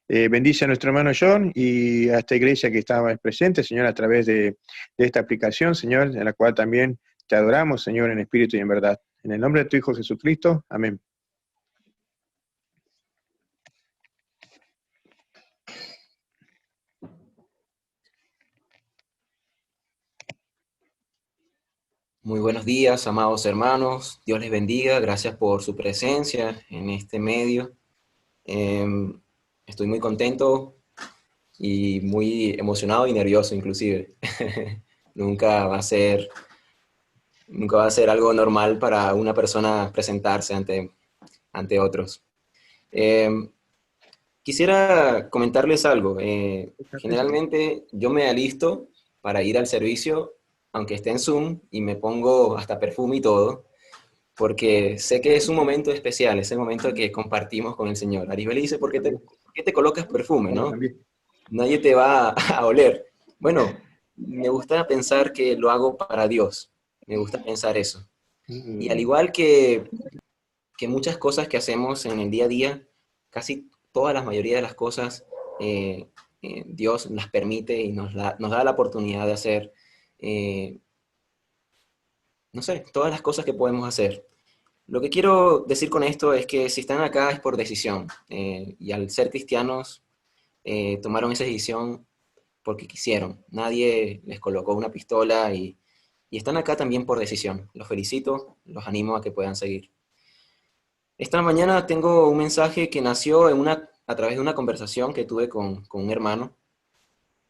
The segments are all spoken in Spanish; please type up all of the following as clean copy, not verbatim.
Bendice a nuestro hermano John y a esta iglesia que estaba presente, Señor, a través de esta aplicación, Señor, en la cual también te adoramos, Señor, en espíritu y en verdad. En el nombre de tu Hijo Jesucristo, amén. Muy buenos días, amados hermanos. Dios les bendiga. Gracias por su presencia en este medio. Estoy muy contento y muy emocionado y nervioso inclusive. Nunca va a ser algo normal para una persona presentarse ante otros. Quisiera comentarles algo. Generalmente yo me alisto para ir al servicio, aunque esté en Zoom, y me pongo hasta perfume y todo, porque sé que es un momento especial, es el momento que compartimos con el Señor. Aribel dice, por qué te colocas perfume, no? Nadie te va a oler. Bueno, me gusta pensar que lo hago para Dios. Me gusta pensar eso. Y al igual que muchas cosas que hacemos en el día a día, casi toda la mayoría de las cosas, Dios las permite y nos da la oportunidad de hacer, no sé, todas las cosas que podemos hacer. Lo que quiero decir con esto es que si están acá es por decisión, y al ser cristianos tomaron esa decisión porque quisieron. Nadie les colocó una pistola y están acá también por decisión. Los felicito, los animo a que puedan seguir. Esta mañana tengo un mensaje que nació a través de una conversación que tuve con un hermano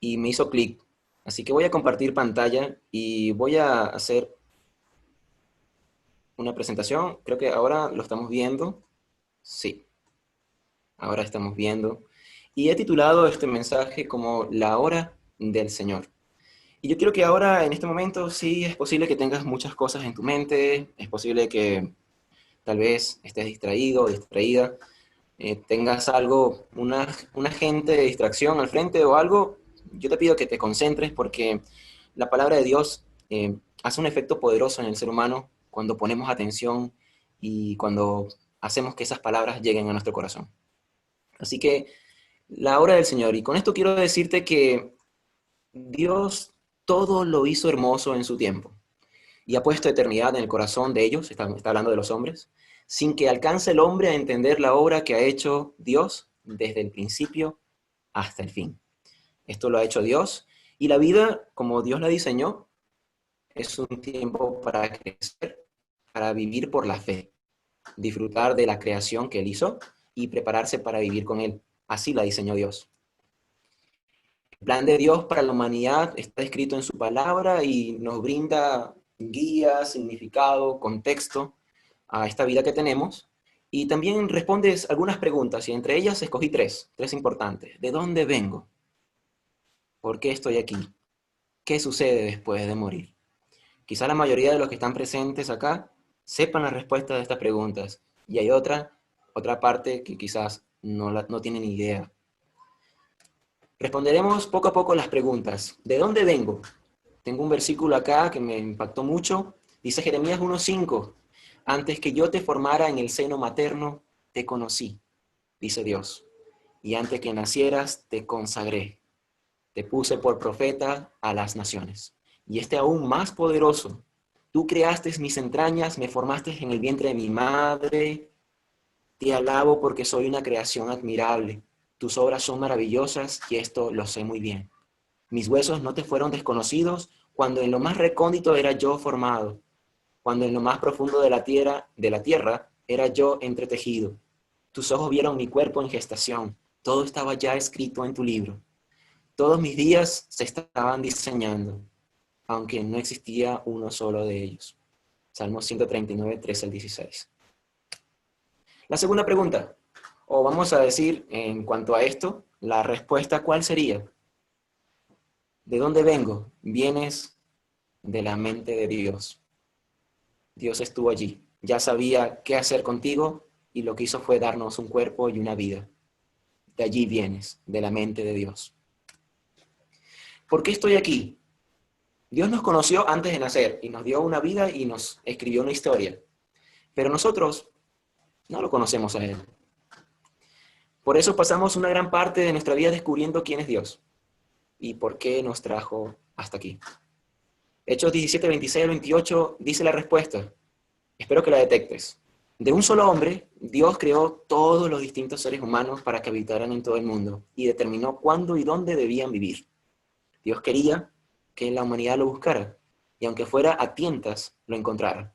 y me hizo clic. Así que voy a compartir pantalla y voy a hacer una presentación. Creo que ahora lo estamos viendo. Sí, ahora estamos viendo. Y he titulado este mensaje como La hora del Señor. Y yo quiero que ahora, en este momento, sí es posible que tengas muchas cosas en tu mente, es posible que tal vez estés distraído o distraída, tengas algo, un agente de distracción al frente o algo. Yo te pido que te concentres porque la palabra de Dios hace un efecto poderoso en el ser humano cuando ponemos atención y cuando hacemos que esas palabras lleguen a nuestro corazón. Así que la hora del Señor. Y con esto quiero decirte que Dios todo lo hizo hermoso en su tiempo y ha puesto eternidad en el corazón de ellos, está hablando de los hombres, sin que alcance el hombre a entender la obra que ha hecho Dios desde el principio hasta el fin. Esto lo ha hecho Dios y la vida, como Dios la diseñó, es un tiempo para crecer, para vivir por la fe, disfrutar de la creación que Él hizo y prepararse para vivir con Él. Así la diseñó Dios. El plan de Dios para la humanidad está escrito en su palabra y nos brinda guía, significado, contexto a esta vida que tenemos. Y también respondes algunas preguntas y entre ellas escogí tres importantes. ¿De dónde vengo? ¿Por qué estoy aquí? ¿Qué sucede después de morir? Quizá la mayoría de los que están presentes acá sepan la respuesta de estas preguntas y hay otra parte que quizás no tienen ni idea. Responderemos poco a poco las preguntas. ¿De dónde vengo? Tengo un versículo acá que me impactó mucho. Dice Jeremías 1:5. Antes que yo te formara en el seno materno, te conocí, dice Dios. Y antes que nacieras, te consagré. Te puse por profeta a las naciones. Y aún más poderoso. Tú creaste mis entrañas, me formaste en el vientre de mi madre. Te alabo porque soy una creación admirable. Tus obras son maravillosas y esto lo sé muy bien. Mis huesos no te fueron desconocidos cuando en lo más recóndito era yo formado, cuando en lo más profundo de la tierra era yo entretejido. Tus ojos vieron mi cuerpo en gestación. Todo estaba ya escrito en tu libro. Todos mis días se estaban diseñando, aunque no existía uno solo de ellos. Salmo 139, 13 al 16. La segunda pregunta, o vamos a decir en cuanto a esto, la respuesta, ¿cuál sería? ¿De dónde vengo? Vienes de la mente de Dios. Dios estuvo allí, ya sabía qué hacer contigo y lo que hizo fue darnos un cuerpo y una vida. De allí vienes, de la mente de Dios. ¿Por qué estoy aquí? Dios nos conoció antes de nacer y nos dio una vida y nos escribió una historia. Pero nosotros no lo conocemos a Él. Por eso pasamos una gran parte de nuestra vida descubriendo quién es Dios y por qué nos trajo hasta aquí. Hechos 17, 26 al 28 dice la respuesta. Espero que la detectes. De un solo hombre, Dios creó todos los distintos seres humanos para que habitaran en todo el mundo y determinó cuándo y dónde debían vivir. Dios quería que la humanidad lo buscara y aunque fuera a tientas, lo encontrara.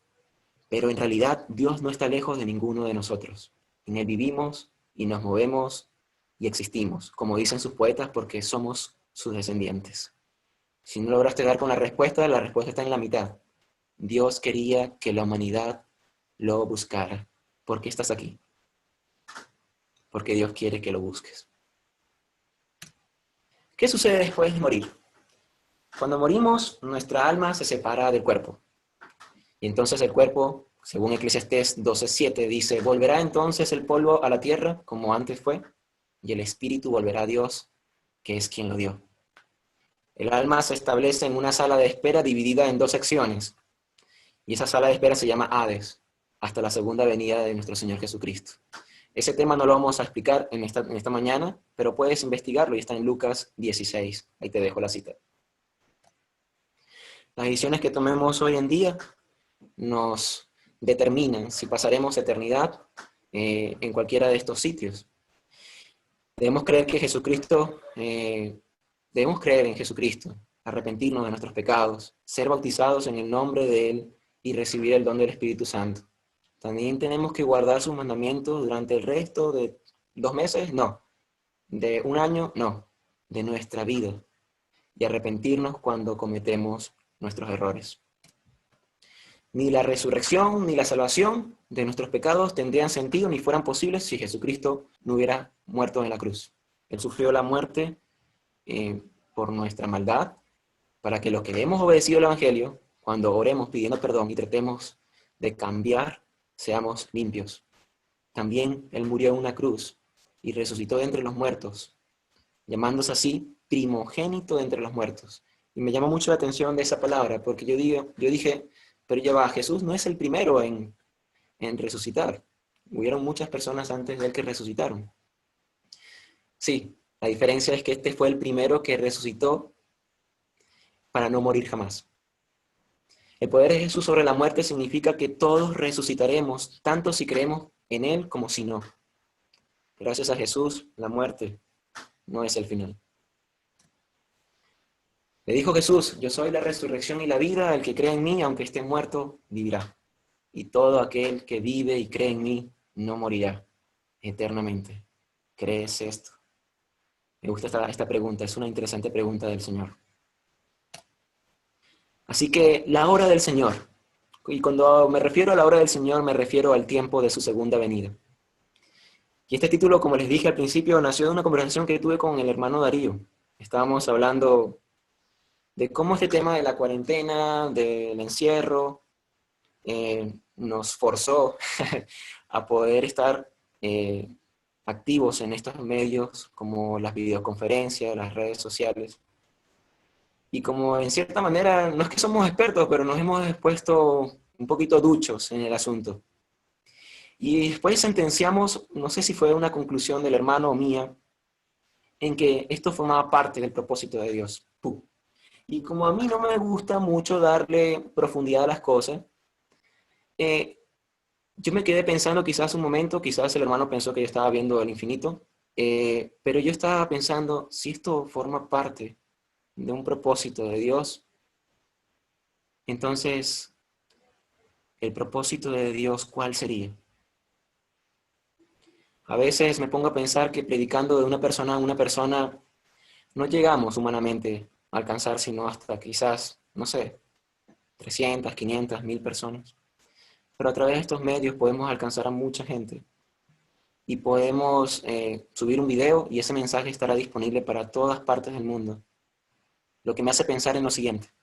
Pero en realidad Dios no está lejos de ninguno de nosotros. En Él vivimos y nos movemos y existimos, como dicen sus poetas, porque somos sus descendientes. Si no lograste dar con la respuesta está en la mitad. Dios quería que la humanidad lo buscara. ¿Por qué estás aquí? Porque Dios quiere que lo busques. ¿Qué sucede después de morir? Cuando morimos, nuestra alma se separa del cuerpo. Y entonces el cuerpo, según Eclesiastés 12:7, dice, volverá entonces el polvo a la tierra como antes fue, y el espíritu volverá a Dios, que es quien lo dio. El alma se establece en una sala de espera dividida en dos secciones, y esa sala de espera se llama Hades, hasta la segunda venida de nuestro Señor Jesucristo. Ese tema no lo vamos a explicar en esta mañana, pero puedes investigarlo y está en Lucas 16. Ahí te dejo la cita. Las decisiones que tomemos hoy en día nos determinan si pasaremos eternidad en cualquiera de estos sitios. Debemos creer en Jesucristo, arrepentirnos de nuestros pecados, ser bautizados en el nombre de Él y recibir el don del Espíritu Santo. También tenemos que guardar sus mandamientos durante el resto de 2 meses, no. De 1 año, no. De nuestra vida. Y arrepentirnos cuando cometemos nuestros errores. Ni la resurrección ni la salvación de nuestros pecados tendrían sentido ni fueran posibles si Jesucristo no hubiera muerto en la cruz. Él sufrió la muerte por nuestra maldad, para que los que hemos obedecido el Evangelio, cuando oremos pidiendo perdón y tratemos de cambiar, seamos limpios. También Él murió en una cruz y resucitó de entre los muertos, llamándose así primogénito de entre los muertos. Y me llamó mucho la atención de esa palabra, porque yo dije, pero ya va, Jesús no es el primero en resucitar. Hubieron muchas personas antes de Él que resucitaron. Sí, la diferencia es que este fue el primero que resucitó para no morir jamás. El poder de Jesús sobre la muerte significa que todos resucitaremos, tanto si creemos en Él como si no. Gracias a Jesús, la muerte no es el final. Le dijo Jesús, yo soy la resurrección y la vida, el que cree en mí, aunque esté muerto, vivirá. Y todo aquel que vive y cree en mí, no morirá eternamente. ¿Crees esto? Me gusta esta pregunta, es una interesante pregunta del Señor. Así que la hora del Señor, y cuando me refiero a la hora del Señor, me refiero al tiempo de su segunda venida. Y este título, como les dije al principio, nació de una conversación que tuve con el hermano Darío. Estábamos hablando de cómo este tema de la cuarentena, del encierro, nos forzó a poder estar activos en estos medios como las videoconferencias, las redes sociales. Y como en cierta manera, no es que somos expertos, pero nos hemos puesto un poquito duchos en el asunto. Y después sentenciamos, no sé si fue una conclusión del hermano o mía, en que esto formaba parte del propósito de Dios. Y como a mí no me gusta mucho darle profundidad a las cosas, yo me quedé pensando quizás un momento, quizás el hermano pensó que yo estaba viendo el infinito, pero yo estaba pensando, si esto forma parte de un propósito de Dios, entonces, ¿el propósito de Dios cuál sería? A veces me pongo a pensar que predicando de una persona a una persona, no llegamos humanamente a alcanzar sino hasta quizás, no sé, 300, 500, 1000 personas. Pero a través de estos medios podemos alcanzar a mucha gente. Y podemos subir un video y ese mensaje estará disponible para todas partes del mundo. Lo que me hace pensar en lo siguiente.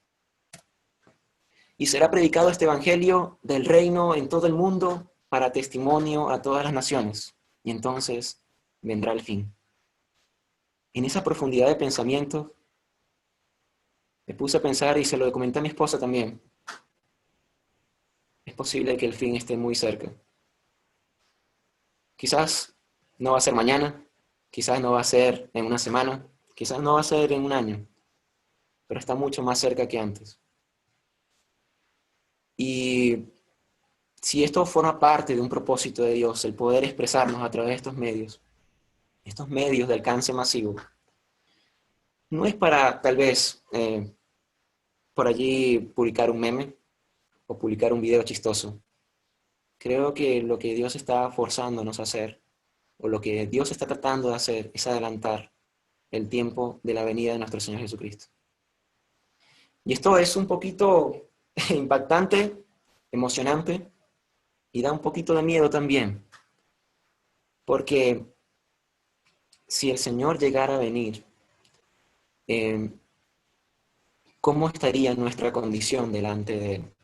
Y será predicado este evangelio del reino en todo el mundo para testimonio a todas las naciones. Y entonces vendrá el fin. En esa profundidad de pensamiento, me puse a pensar y se lo comenté a mi esposa también. Es posible que el fin esté muy cerca. Quizás no va a ser mañana, Quizás no va a ser en una semana, quizás no va a ser en un año, pero está mucho más cerca que antes. Y si esto forma parte de un propósito de Dios, el poder expresarnos a través de estos medios de alcance masivo, no es para tal vez por allí publicar un meme o publicar un video chistoso. Creo que lo que Dios está forzándonos a hacer, o lo que Dios está tratando de hacer, es adelantar el tiempo de la venida de nuestro Señor Jesucristo. Y esto es un poquito impactante, emocionante, y da un poquito de miedo también, porque si el Señor llegara a venir, eh, ¿cómo estaría nuestra condición delante de Él?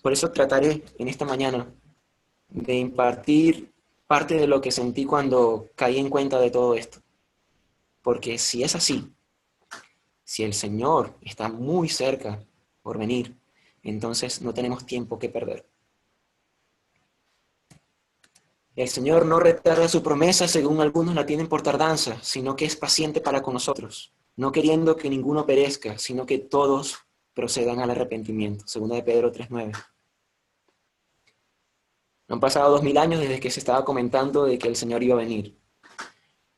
Por eso trataré en esta mañana de impartir parte de lo que sentí cuando caí en cuenta de todo esto. Porque si es así, si el Señor está muy cerca por venir, entonces no tenemos tiempo que perder. El Señor no retarda su promesa según algunos la tienen por tardanza, sino que es paciente para con nosotros, no queriendo que ninguno perezca, sino que todos procedan al arrepentimiento. Segunda de Pedro 3:9. Han pasado 2000 años desde que se estaba comentando de que el Señor iba a venir.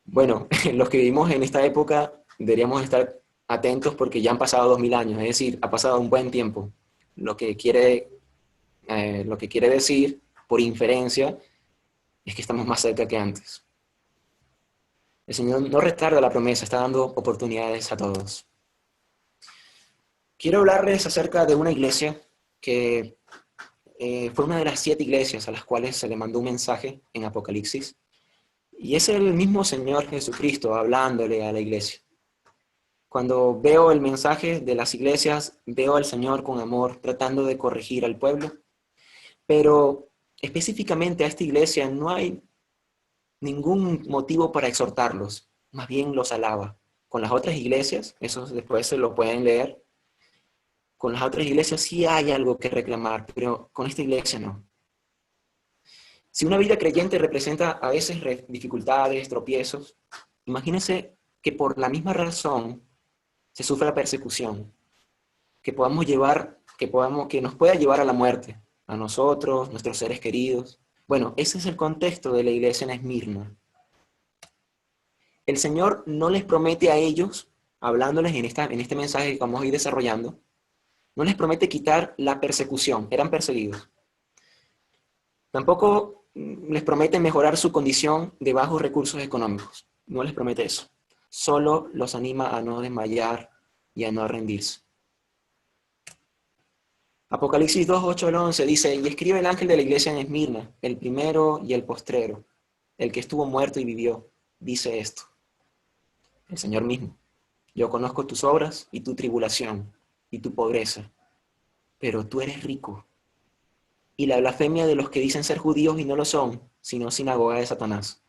Bueno, los que vivimos en esta época deberíamos estar atentos porque ya han pasado 2000 años, es decir, ha pasado un buen tiempo. Lo que quiere decir, por inferencia, es que estamos más cerca que antes. El Señor no retarda la promesa, está dando oportunidades a todos. Quiero hablarles acerca de una iglesia que fue una de las 7 iglesias a las cuales se le mandó un mensaje en Apocalipsis. Y es el mismo Señor Jesucristo hablándole a la iglesia. Cuando veo el mensaje de las iglesias, veo al Señor con amor tratando de corregir al pueblo, pero específicamente a esta iglesia no hay ningún motivo para exhortarlos, más bien los alaba. Con las otras iglesias, eso después se lo pueden leer, con las otras iglesias sí hay algo que reclamar, pero con esta iglesia no. Si una vida creyente representa a veces dificultades, tropiezos, imagínense que por la misma razón se sufre la persecución, que nos pueda llevar a la muerte, a nosotros, nuestros seres queridos. Bueno, ese es el contexto de la iglesia en Esmirna. El Señor no les promete a ellos, hablándoles en este mensaje que vamos a ir desarrollando, no les promete quitar la persecución, eran perseguidos. Tampoco les promete mejorar su condición de bajos recursos económicos, no les promete eso. Solo los anima a no desmayar y a no rendirse. Apocalipsis 2, 8 al 11 dice, y escribe el ángel de la iglesia en Esmirna, el primero y el postrero, el que estuvo muerto y vivió, dice esto. El Señor mismo, yo conozco tus obras y tu tribulación y tu pobreza, pero tú eres rico. Y la blasfemia de los que dicen ser judíos y no lo son, sino sinagoga de Satanás.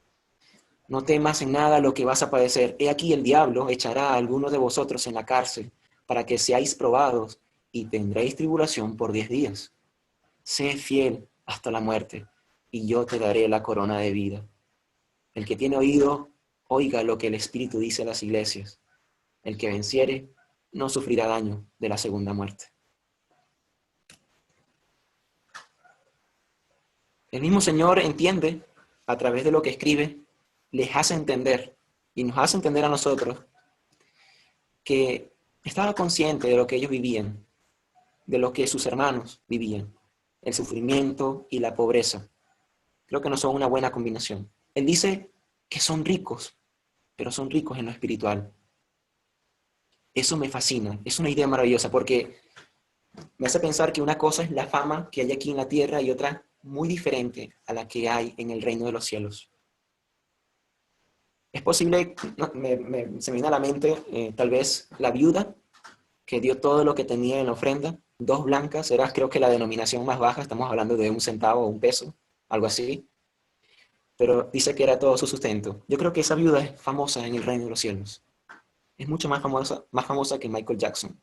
No temas en nada lo que vas a padecer. He aquí el diablo echará a algunos de vosotros en la cárcel para que seáis probados y tendréis tribulación por 10 días. Sé fiel hasta la muerte y yo te daré la corona de vida. El que tiene oído, oiga lo que el Espíritu dice a las iglesias. El que venciere no sufrirá daño de la segunda muerte. El mismo Señor entiende, a través de lo que escribe, les hace entender, y nos hace entender a nosotros, que estaba consciente de lo que ellos vivían, de lo que sus hermanos vivían, el sufrimiento y la pobreza. Creo que no son una buena combinación. Él dice que son ricos, pero son ricos en lo espiritual. Eso me fascina, es una idea maravillosa, porque me hace pensar que una cosa es la fama que hay aquí en la tierra y otra muy diferente a la que hay en el reino de los cielos. Es posible, se me viene a la mente tal vez la viuda que dio todo lo que tenía en la ofrenda, 2 blancas, era creo que la denominación más baja, estamos hablando de 1 centavo o 1 peso, algo así, pero dice que era todo su sustento. Yo creo que esa viuda es famosa en el reino de los cielos. Es mucho más famosa que Michael Jackson.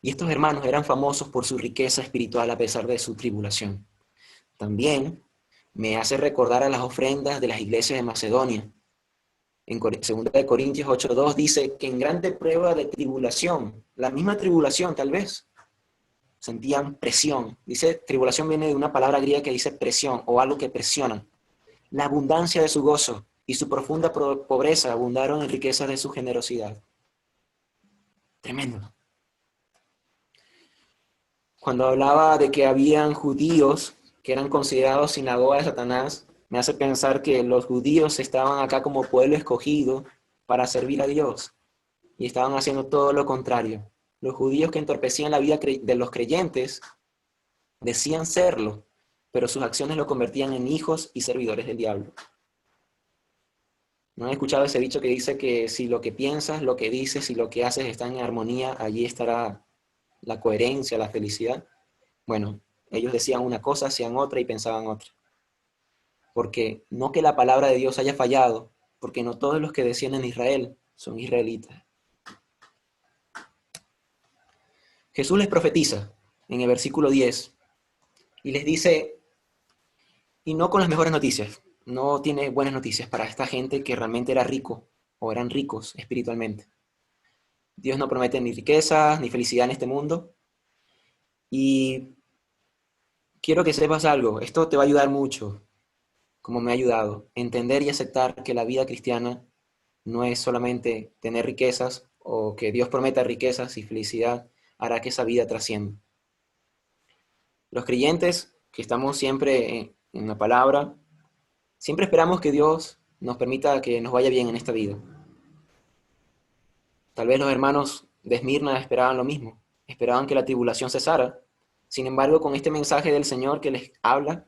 Y estos hermanos eran famosos por su riqueza espiritual a pesar de su tribulación. También Me hace recordar a las ofrendas de las iglesias de Macedonia. En 2 de Corintios 8:2 dice que en grande prueba de tribulación, la misma tribulación tal vez, sentían presión. Dice, tribulación viene de una palabra griega que dice presión o algo que presiona. La abundancia de su gozo y su profunda pobreza abundaron en riquezas de su generosidad. Tremendo. Cuando hablaba de que habían judíos que eran considerados sinagoga de Satanás, me hace pensar que los judíos estaban acá como pueblo escogido para servir a Dios y estaban haciendo todo lo contrario. Los judíos que entorpecían la vida de los creyentes decían serlo, pero sus acciones lo convertían en hijos y servidores del diablo. ¿No han escuchado ese dicho que dice que si lo que piensas, lo que dices y lo que haces están en armonía, allí estará la coherencia, la felicidad? Bueno, ellos decían una cosa, hacían otra y pensaban otra. Porque no que la palabra de Dios haya fallado, porque no todos los que descienden de Israel son israelitas. Jesús les profetiza en el versículo 10 y les dice, y no con las mejores noticias, no tiene buenas noticias para esta gente que realmente era rico o eran ricos espiritualmente. Dios no promete ni riquezas ni felicidad en este mundo. Y quiero que sepas algo, esto te va a ayudar mucho, como me ha ayudado, entender y aceptar que la vida cristiana no es solamente tener riquezas o que Dios prometa riquezas y felicidad hará que esa vida trascienda. Los creyentes que estamos siempre en la palabra, siempre esperamos que Dios nos permita que nos vaya bien en esta vida. Tal vez los hermanos de Esmirna esperaban lo mismo, esperaban que la tribulación cesara. Sin embargo, con este mensaje del Señor que les habla,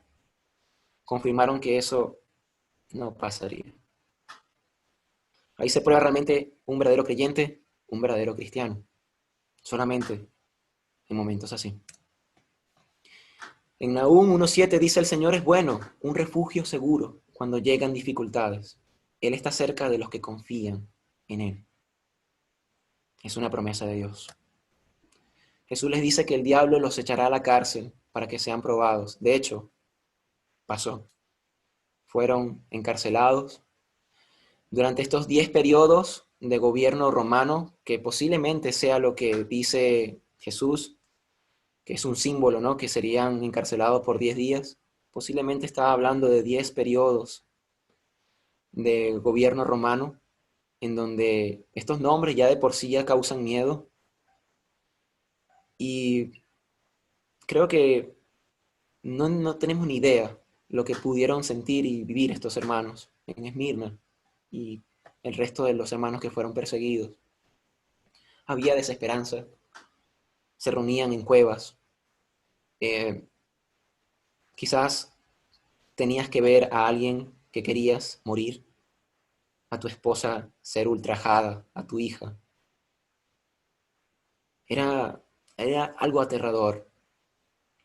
confirmaron que eso no pasaría. Ahí se prueba realmente un verdadero creyente, un verdadero cristiano, solamente en momentos así. En Nahum 1:7 dice: el Señor es bueno, un refugio seguro cuando llegan dificultades. Él está cerca de los que confían en Él. Es una promesa de Dios. Jesús les dice que el diablo los echará a la cárcel para que sean probados. De hecho, pasó. Fueron encarcelados. Durante estos 10 periodos de gobierno romano, que posiblemente sea lo que dice Jesús, que es un símbolo, ¿no? Que serían encarcelados por 10 días. Posiblemente estaba hablando de 10 periodos de gobierno romano, en donde estos nombres ya de por sí ya causan miedo. Y creo que no tenemos ni idea lo que pudieron sentir y vivir estos hermanos en Esmirna y el resto de los hermanos que fueron perseguidos. Había desesperanza, se reunían en cuevas. Quizás tenías que ver a alguien que querías morir, a tu esposa ser ultrajada, a tu hija. Era algo aterrador.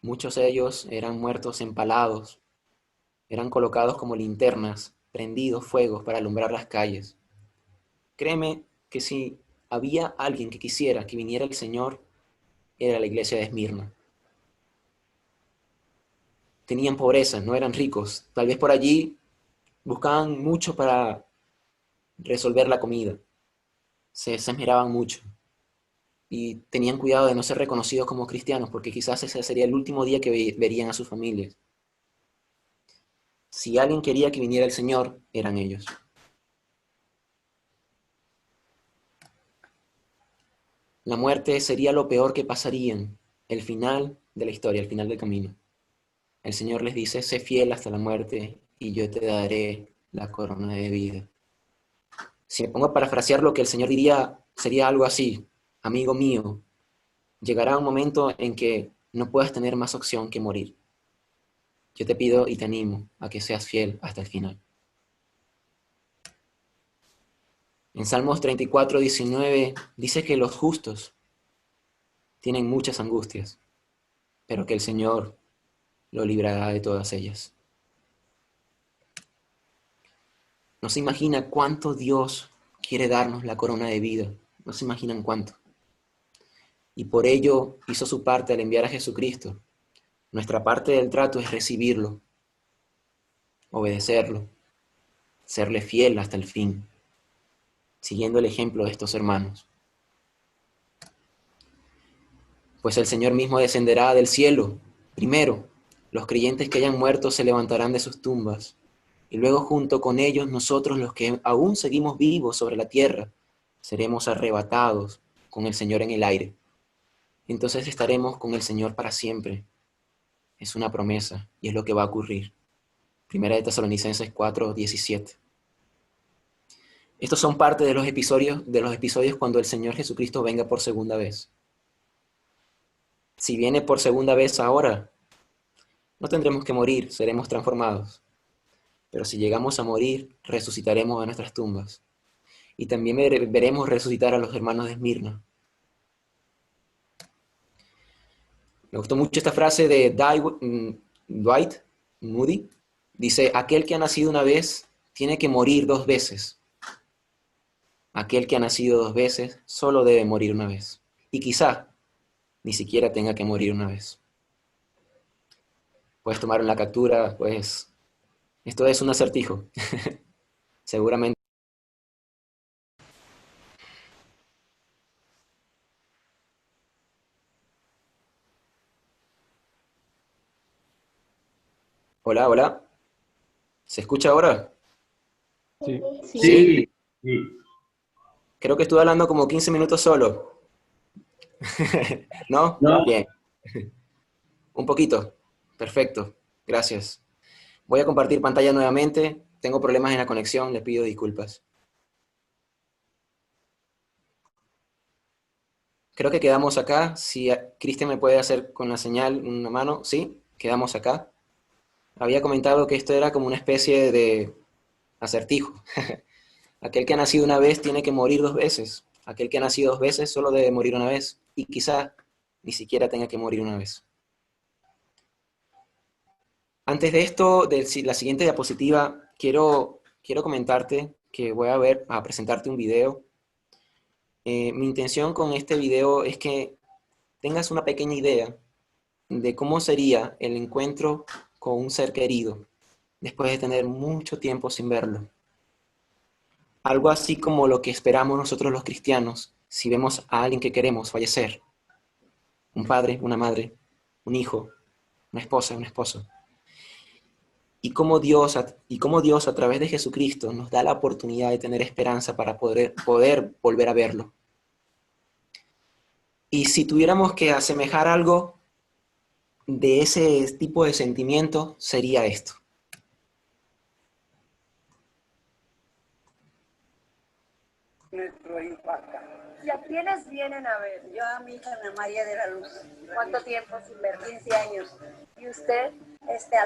Muchos de ellos eran muertos empalados, eran colocados como linternas, prendidos fuegos para alumbrar las calles. Créeme que si había alguien que quisiera que viniera el Señor, era la iglesia de Esmirna. Tenían pobreza, no eran ricos. Tal vez por allí buscaban mucho para resolver la comida. Se esmeraban mucho. Y tenían cuidado de no ser reconocidos como cristianos, porque quizás ese sería el último día que verían a sus familias. Si alguien quería que viniera el Señor, eran ellos. La muerte sería lo peor que pasarían, el final de la historia, el final del camino. El Señor les dice: sé fiel hasta la muerte y yo te daré la corona de vida. Si me pongo a parafrasear lo que el Señor diría, sería algo así: amigo mío, llegará un momento en que no puedas tener más opción que morir. Yo te pido y te animo a que seas fiel hasta el final. En Salmos 34:19 dice que los justos tienen muchas angustias, pero que el Señor lo librará de todas ellas. No se imagina cuánto Dios quiere darnos la corona de vida. No se imaginan cuánto. Y por ello hizo su parte al enviar a Jesucristo. Nuestra parte del trato es recibirlo. obedecerlo, serle fiel hasta el fin, siguiendo el ejemplo de estos hermanos. Pues el Señor mismo descenderá del cielo. Primero, los creyentes que hayan muerto se levantarán de sus tumbas, y luego junto con ellos nosotros los que aún seguimos vivos sobre la tierra, seremos arrebatados con el Señor en el aire. Entonces estaremos con el Señor para siempre. Es una promesa y es lo que va a ocurrir. Primera de Tesalonicenses 4:17. Estos son parte de los episodios cuando el Señor Jesucristo venga por segunda vez. Si viene por segunda vez ahora, no tendremos que morir, seremos transformados. Pero si llegamos a morir, resucitaremos de nuestras tumbas. Y también veremos resucitar a los hermanos de Esmirna. Me gustó mucho esta frase de Dwight Moody. Dice, aquel que ha nacido una vez tiene que morir dos veces. Aquel que ha nacido dos veces solo debe morir una vez. Y quizá ni siquiera tenga que morir una vez. Puedes tomar una captura, pues esto es un acertijo. Seguramente. Hola, hola. ¿Se escucha ahora? Sí. Sí. Creo que estuve hablando como 15 minutos solo. ¿No? No. Bien. Un poquito. Perfecto. Gracias. Voy a compartir pantalla nuevamente. Tengo problemas en la conexión, les pido disculpas. Creo que quedamos acá. Si Cristian me puede hacer con la señal una mano. Sí, quedamos acá. Había comentado que esto era como una especie de acertijo. Aquel que ha nacido una vez tiene que morir dos veces. Aquel que ha nacido dos veces solo debe morir una vez. Y quizá ni siquiera tenga que morir una vez. Antes de esto, de la siguiente diapositiva, quiero comentarte que voy a presentarte un video. Mi intención con este video es que tengas una pequeña idea de cómo sería el encuentro con un ser querido después de tener mucho tiempo sin verlo. Algo así como lo que esperamos nosotros los cristianos si vemos a alguien que queremos fallecer. Un padre, una madre, un hijo, una esposa, un esposo. Y cómo Dios a través de Jesucristo nos da la oportunidad de tener esperanza para poder volver a verlo. Y si tuviéramos que asemejar algo de ese tipo de sentimiento, sería esto. ¿Y a quiénes vienen a ver? Yo a mi hija Ana María de la Luz. ¿Cuánto tiempo sin ver? 15 años. ¿Y usted?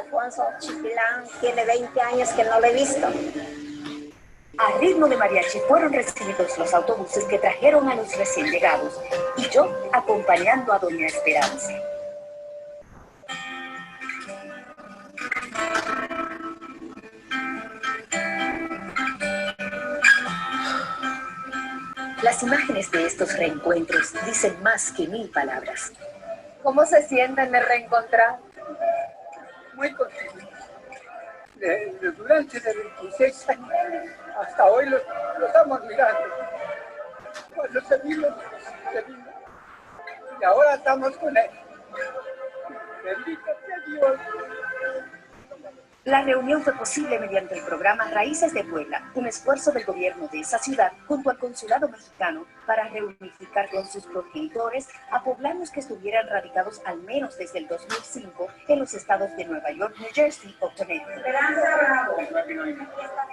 Alfonso Chipilán, tiene 20 años que no lo he visto. Al ritmo de mariachi fueron recibidos los autobuses que trajeron a los recién llegados y yo acompañando a doña Esperanza. Las imágenes de estos reencuentros dicen más que 1000 palabras. ¿Cómo se sienten de reencontrar? Muy contento. Durante 26 años, hasta hoy lo estamos mirando. Cuando se vino, y ahora estamos con él. Bendito sea Dios. La reunión fue posible mediante el programa Raíces de Puebla, un esfuerzo del gobierno de esa ciudad junto al consulado mexicano para reunificar con sus progenitores a poblanos que estuvieran radicados al menos desde el 2005 en los estados de Nueva York, New Jersey o Connecticut.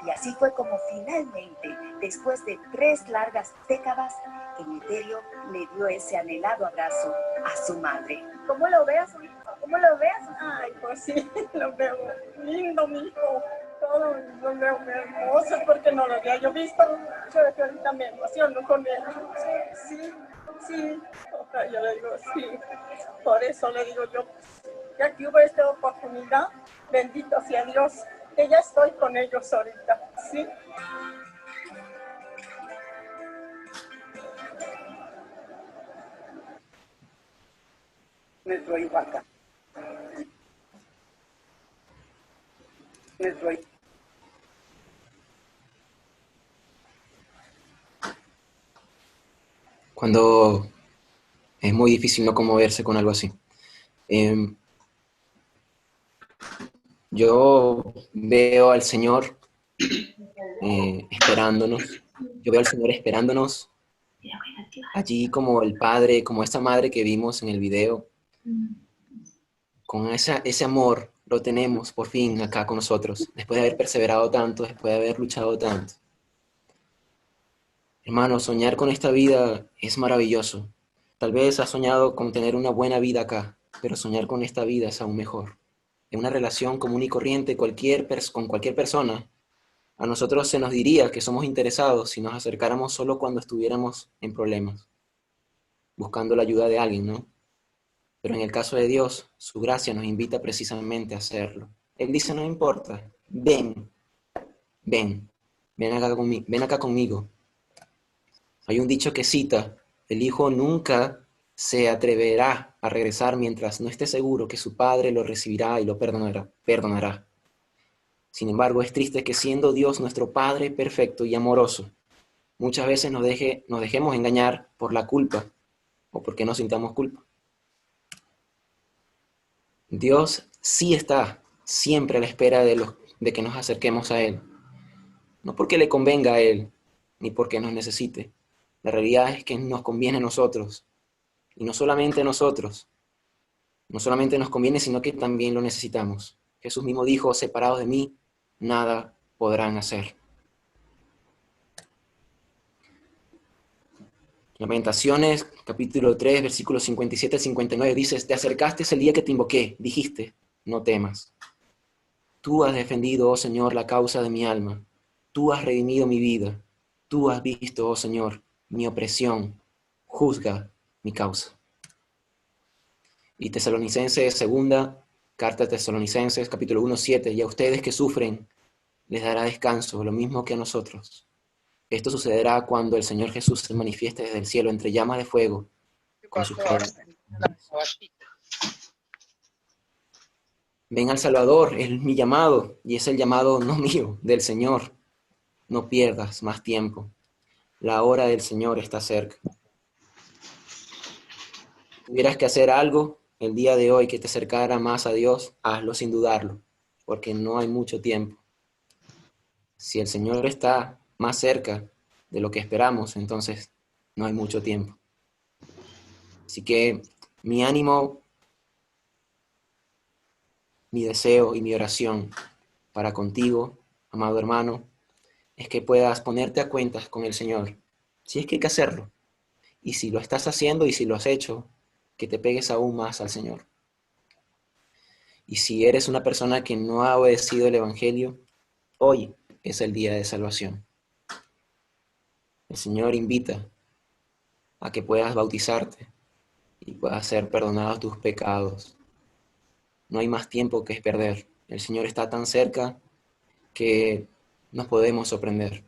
Y así fue como finalmente, después de 3 largas décadas, Emeterio le dio ese anhelado abrazo a su madre. ¿Cómo lo veas, hijo? ¿Cómo lo veas? Ay, pues sí, lo veo lindo, mi hijo. Todo lo veo muy hermoso porque no lo había yo visto. Yo que ahorita me emociono con él. Sí, sí. O sea, yo le digo sí. Por eso le digo yo, ya que hubo esta oportunidad, bendito sea Dios, que ya estoy con ellos ahorita. Sí. Metro Ihuaca. Cuando es muy difícil no conmoverse con algo así. Yo veo al Señor esperándonos. Yo veo al Señor esperándonos allí como el Padre, como esa madre que vimos en el video. Con ese amor lo tenemos por fin acá con nosotros, después de haber perseverado tanto, después de haber luchado tanto. Hermano, soñar con esta vida es maravilloso. Tal vez has soñado con tener una buena vida acá, pero soñar con esta vida es aún mejor. En una relación común y corriente con cualquier persona, a nosotros se nos diría que somos interesados si nos acercáramos solo cuando estuviéramos en problemas, buscando la ayuda de alguien, ¿no? Pero en el caso de Dios, su gracia nos invita precisamente a hacerlo. Él dice, no importa, ven acá conmigo. Hay un dicho que cita, el hijo nunca se atreverá a regresar mientras no esté seguro que su padre lo recibirá y lo perdonará. Sin embargo, es triste que siendo Dios nuestro Padre perfecto y amoroso, muchas veces nos dejemos engañar por la culpa o porque no sintamos culpa. Dios sí está siempre a la espera de que nos acerquemos a Él. No porque le convenga a Él, ni porque nos necesite. La realidad es que nos conviene a nosotros. Y no solamente a nosotros. No solamente nos conviene, sino que también lo necesitamos. Jesús mismo dijo, separados de mí, nada podrán hacer. Lamentaciones, capítulo 3, versículos 57 al 59, dice, te acercaste el día que te invoqué, dijiste, no temas. Tú has defendido, oh Señor, la causa de mi alma. Tú has redimido mi vida. Tú has visto, oh Señor, mi opresión. Juzga mi causa. Y Tesalonicenses, segunda carta de Tesalonicenses, capítulo 1, 7, y a ustedes que sufren, les dará descanso, lo mismo que a nosotros. Esto sucederá cuando el Señor Jesús se manifieste desde el cielo entre llamas de fuego con sus poderes. Ven al Salvador, es mi llamado, y es el llamado no mío, del Señor. No pierdas más tiempo. La hora del Señor está cerca. Si tuvieras que hacer algo el día de hoy que te acercara más a Dios, hazlo sin dudarlo, porque no hay mucho tiempo. Si el Señor está más cerca de lo que esperamos, entonces no hay mucho tiempo. Así que mi ánimo, mi deseo y mi oración para contigo, amado hermano, es que puedas ponerte a cuentas con el Señor, si es que hay que hacerlo. Y si lo estás haciendo y si lo has hecho, que te pegues aún más al Señor. Y si eres una persona que no ha obedecido el Evangelio, hoy es el día de salvación. El Señor invita a que puedas bautizarte y puedas ser perdonados tus pecados. No hay más tiempo que perder. El Señor está tan cerca que nos podemos sorprender.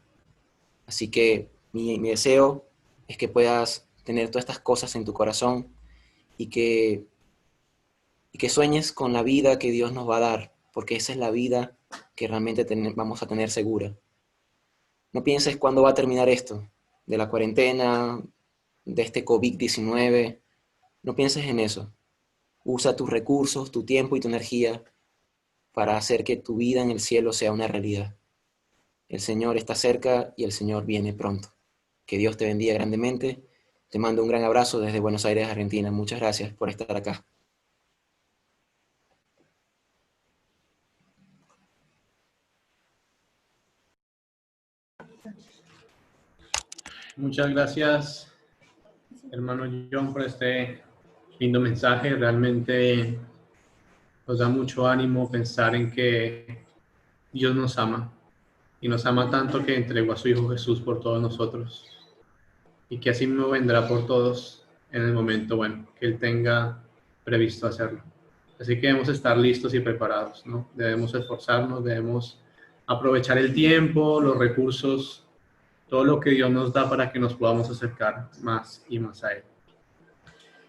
Así que mi deseo es que puedas tener todas estas cosas en tu corazón y que sueñes con la vida que Dios nos va a dar, porque esa es la vida que realmente vamos a tener segura. No pienses cuándo va a terminar esto, de la cuarentena, de este COVID-19. No pienses en eso. Usa tus recursos, tu tiempo y tu energía para hacer que tu vida en el cielo sea una realidad. El Señor está cerca y el Señor viene pronto. Que Dios te bendiga grandemente. Te mando un gran abrazo desde Buenos Aires, Argentina. Muchas gracias por estar acá. Muchas gracias, hermano John, por este lindo mensaje. Realmente nos da mucho ánimo pensar en que Dios nos ama y nos ama tanto que entregó a su Hijo Jesús por todos nosotros y que así mismo vendrá por todos en el momento, bueno, que Él tenga previsto hacerlo. Así que debemos estar listos y preparados, ¿no? Debemos esforzarnos, debemos aprovechar el tiempo, los recursos, todo lo que Dios nos da para que nos podamos acercar más y más a Él.